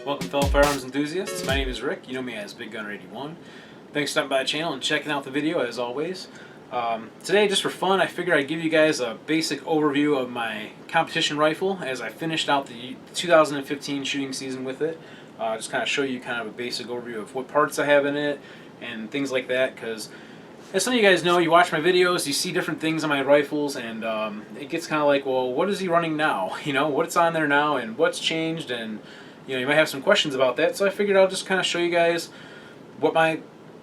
Welcome fellow firearms enthusiasts, my name is Rick, you know me as Big Gunner 81. Thanks for stopping by the channel and checking out the video as always. Today, just for fun, I figured I'd give you guys a basic overview of my competition rifle as I finished out the 2015 shooting season with it. Just kind of show you kind of a basic overview of what parts I have in it and things like that, because as some of you guys know, you watch my videos, you see different things on my rifles, and it gets kind of like, well, what is he running now? You know, what's on there now and what's changed, and you know, you might have some questions about that, so I figured I'll just kind of show you guys what my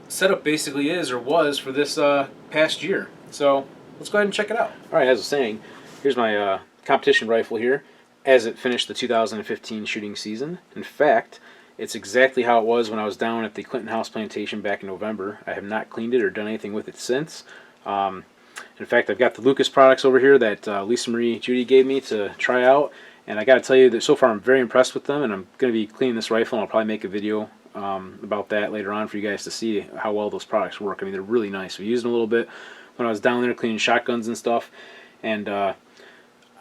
setup basically is or was for this past year. So let's go ahead and check it out. Alright, as I was saying, here's my competition rifle here as it finished the 2015 shooting season. In fact, it's exactly how it was when I was down at the Clinton House Plantation back in November. I have not cleaned it or done anything with it since. In fact, I've got the Lucas products over here that Lisa Marie Judy gave me to try out. And I got to tell you that so far I'm very impressed with them, and I'm going to be cleaning this rifle, and I'll probably make a video about that later on for you guys to see how well those products work. I mean, they're really nice. We used them a little bit when I was down there cleaning shotguns and stuff, and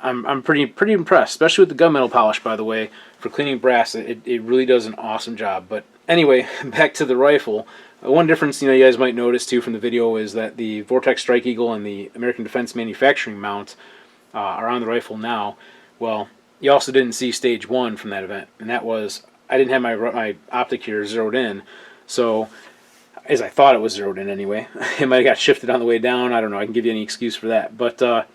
I'm pretty impressed, especially with the gunmetal polish, by the way, for cleaning brass. It really does an awesome job. But anyway, back to the rifle. One difference, you guys might notice too from the video is that the Vortex Strike Eagle and the American Defense Manufacturing mount are on the rifle now. Well, you also didn't see stage 1 from that event, and that was I didn't have my optic here zeroed in, so as I thought it was zeroed in anyway. It might have got shifted on the way down. I don't know. I can give you any excuse for that, but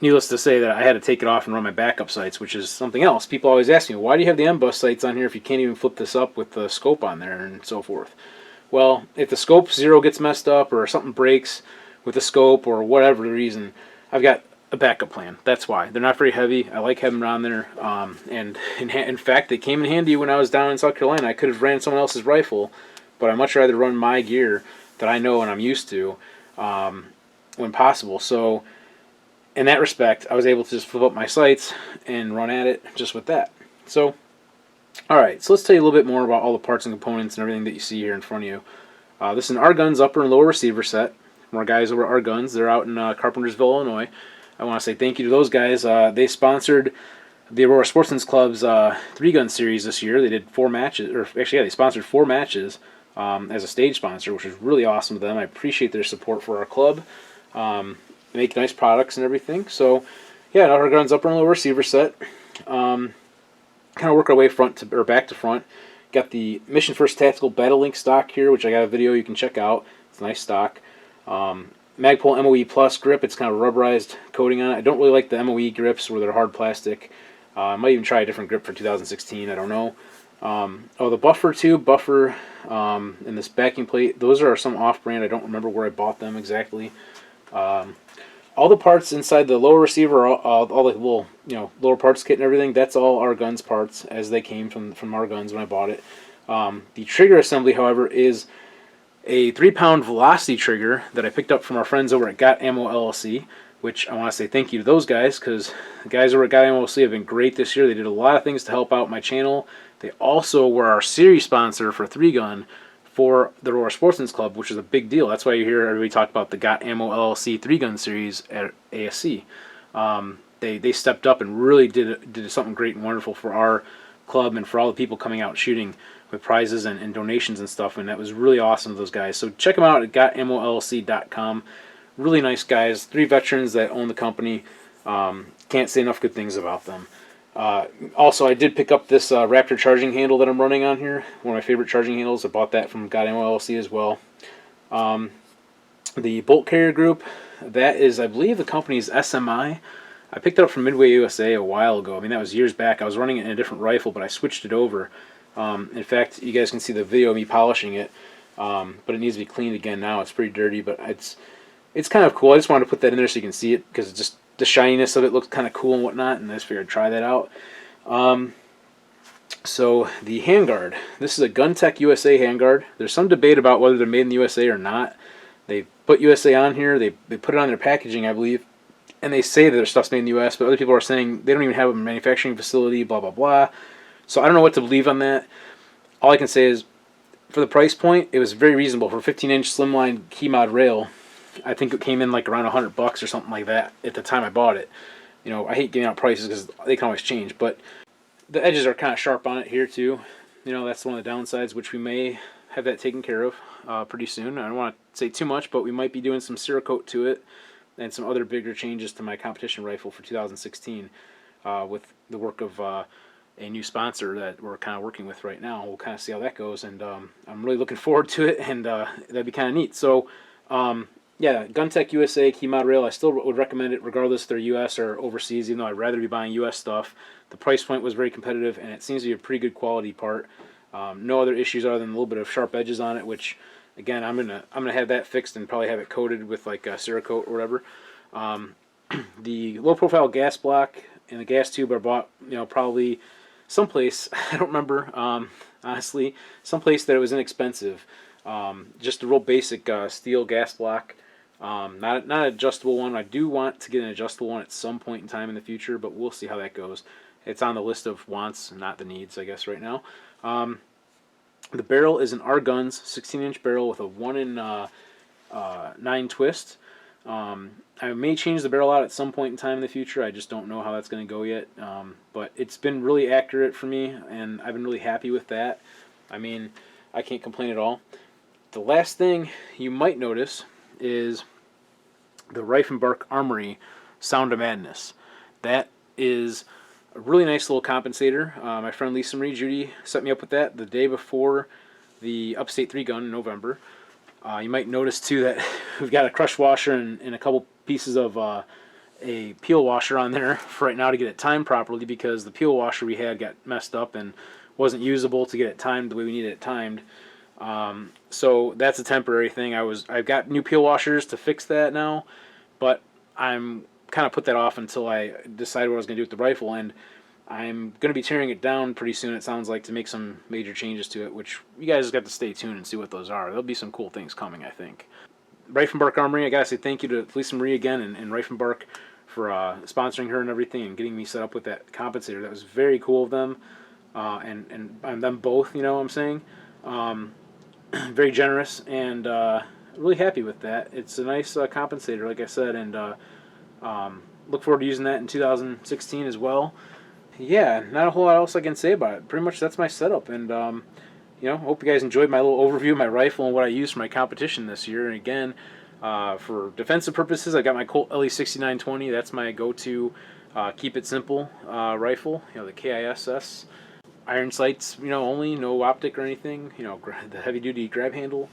needless to say that I had to take it off and run my backup sights, which is something else. People always ask me, why do you have the MBUS sights on here if you can't even flip this up with the scope on there and so forth? Well, if the scope zero gets messed up or something breaks with the scope or whatever the reason, I've got a backup plan. That's why. They're not very heavy. I like having them on there. And in fact, they came in handy when I was down in South Carolina. I could have ran someone else's rifle, but I'd much rather run my gear that I know and I'm used to when possible. So in that respect, I was able to just flip up my sights and run at it just with that. So, alright, so let's tell you a little bit more about all the parts and components and everything that you see here in front of you. This is an R-Guns upper and lower receiver set from our guys over at R-Guns. They're out in Carpentersville, Illinois. I want to say thank you to those guys. They sponsored the Aurora Sportsman's Club's 3-gun series this year. They did 4 matches, or actually, yeah, they sponsored 4 matches as a stage sponsor, which was really awesome of them. I appreciate their support for our club. They make nice products and everything. So, yeah, our guns upper and lower receiver set. Kind of work our way front to or back to front. Got the Mission First Tactical Battle Link stock here, which I got a video you can check out. It's a nice stock. Magpul MOE Plus grip. It's kind of rubberized coating on it. I don't really like the MOE grips where they're hard plastic. I might even try a different grip for 2016. I don't know. Oh, the buffer tube, and this backing plate. Those are some off-brand. I don't remember where I bought them exactly. All the parts inside the lower receiver, all the little lower parts kit and everything. That's all our guns parts as they came from our guns when I bought it. The trigger assembly, however, is a 3-pound velocity trigger that I picked up from our friends over at Got Ammo LLC, which I want to say thank you to those guys, because the guys over at Got Ammo LLC have been great this year. They did a lot of things to help out my channel. They also were our series sponsor for 3-gun for the Aurora Sportsman's Club, which is a big deal. That's why you hear everybody talk about the Got Ammo LLC 3-gun series at ASC. They stepped up and really did something great and wonderful for our club and for all the people coming out shooting with prizes and donations and stuff, and that was really awesome of those guys. So check them out at gotammolllc.com. Really nice guys, 3 veterans that own the company. Can't say enough good things about them. Also, I did pick up this Raptor charging handle that I'm running on here. One of my favorite charging handles. I bought that from Got Ammo LLC as well. The bolt carrier group, that is, I believe, the company's SMI. I picked it up from Midway USA a while ago. I mean, that was years back. I was running it in a different rifle, but I switched it over. In fact, you guys can see the video of me polishing it, but it needs to be cleaned again now. It's pretty dirty, but it's kind of cool. I just wanted to put that in there so you can see it, because it's just the shininess of it looks kind of cool and whatnot, and I just figured I'd try that out. So the Handguard. This is a GunTech USA Handguard. There's some debate about whether they're made in the USA or not. They put USA on here. They put it on their packaging, I believe, and they say that their stuff's made in the US, but other people are saying they don't even have a manufacturing facility, blah, blah, blah. So I don't know what to believe on that. All I can say is, for the price point, it was very reasonable. For a 15-inch slimline key mod rail, I think it came in like around $100 or something like that at the time I bought it. I hate giving out prices because they can always change, but The edges are kind of sharp on it here too. You know, that's one of the downsides, which we may have that taken care of pretty soon. I don't want to say too much, but we might be doing some Cerakote to it and some other bigger changes to my competition rifle for 2016 with the work of a new sponsor that we're kind of working with right now. We'll kind of see how that goes, and I'm really looking forward to it, and that'd be kind of neat. So, yeah, GunTech USA key mod rail, I still would recommend it regardless if they're US or overseas, even though I'd rather be buying US stuff. The price point was very competitive, and it seems to be a pretty good quality part. No other issues other than a little bit of sharp edges on it, which, again, I'm gonna have that fixed and probably have it coated with like Cerakote or whatever. The low profile gas block and the gas tube are bought, you know, probably someplace, I don't remember, honestly, someplace that it was inexpensive. Just a real basic steel gas block. Not an adjustable one. I do want to get an adjustable one at some point in time in the future, but we'll see how that goes. It's on the list of wants, not the needs, I guess, right now. The barrel is an R Guns 16-inch barrel with a 1 in 9 twist. I may change the barrel out at some point in time in the future. I just don't know how that's going to go yet. But it's been really accurate for me, and I've been really happy with that. I mean, I can't complain at all. The last thing you might notice is the Reifenbark Armory Sound of Madness. That is a really nice little compensator. My friend Lisa Marie Judy set me up with that the day before the Upstate 3 gun in November. You might notice too that we've got a crush washer and a couple pieces of a peel washer on there for right now to get it timed properly, because the peel washer we had got messed up and wasn't usable to get it timed the way we needed it timed. So that's a temporary thing. I've got new peel washers to fix that now, but I'm kind of put that off until I decide what I was going to do with the rifle, and I'm going to be tearing it down pretty soon, it sounds like, to make some major changes to it, which you guys got to stay tuned and see what those are. There'll be some cool things coming, I think. Reifenbark Armory, I got to say thank you to Lisa Marie again and Reifenbark for sponsoring her and everything and getting me set up with that compensator. That was very cool of them, and them both, you know what I'm saying? Very generous, and really happy with that. It's a nice compensator, like I said, and look forward to using that in 2016 as well. Yeah, not a whole lot else I can say about it. Pretty much that's my setup, and you know, hope you guys enjoyed my little overview of my rifle and what I used for my competition this year. And again, for defensive purposes, I got my Colt LE6920. That's my go-to keep it simple rifle. You know, the KISS. Iron sights, you know, only, no optic or anything, you know, the heavy duty grab handle.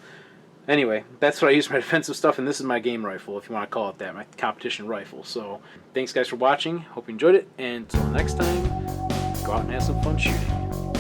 Anyway, that's what I use for my defensive stuff, and this is my game rifle, if you want to call it that, my competition rifle. So, thanks guys for watching, hope you enjoyed it, and until next time, go out and have some fun shooting.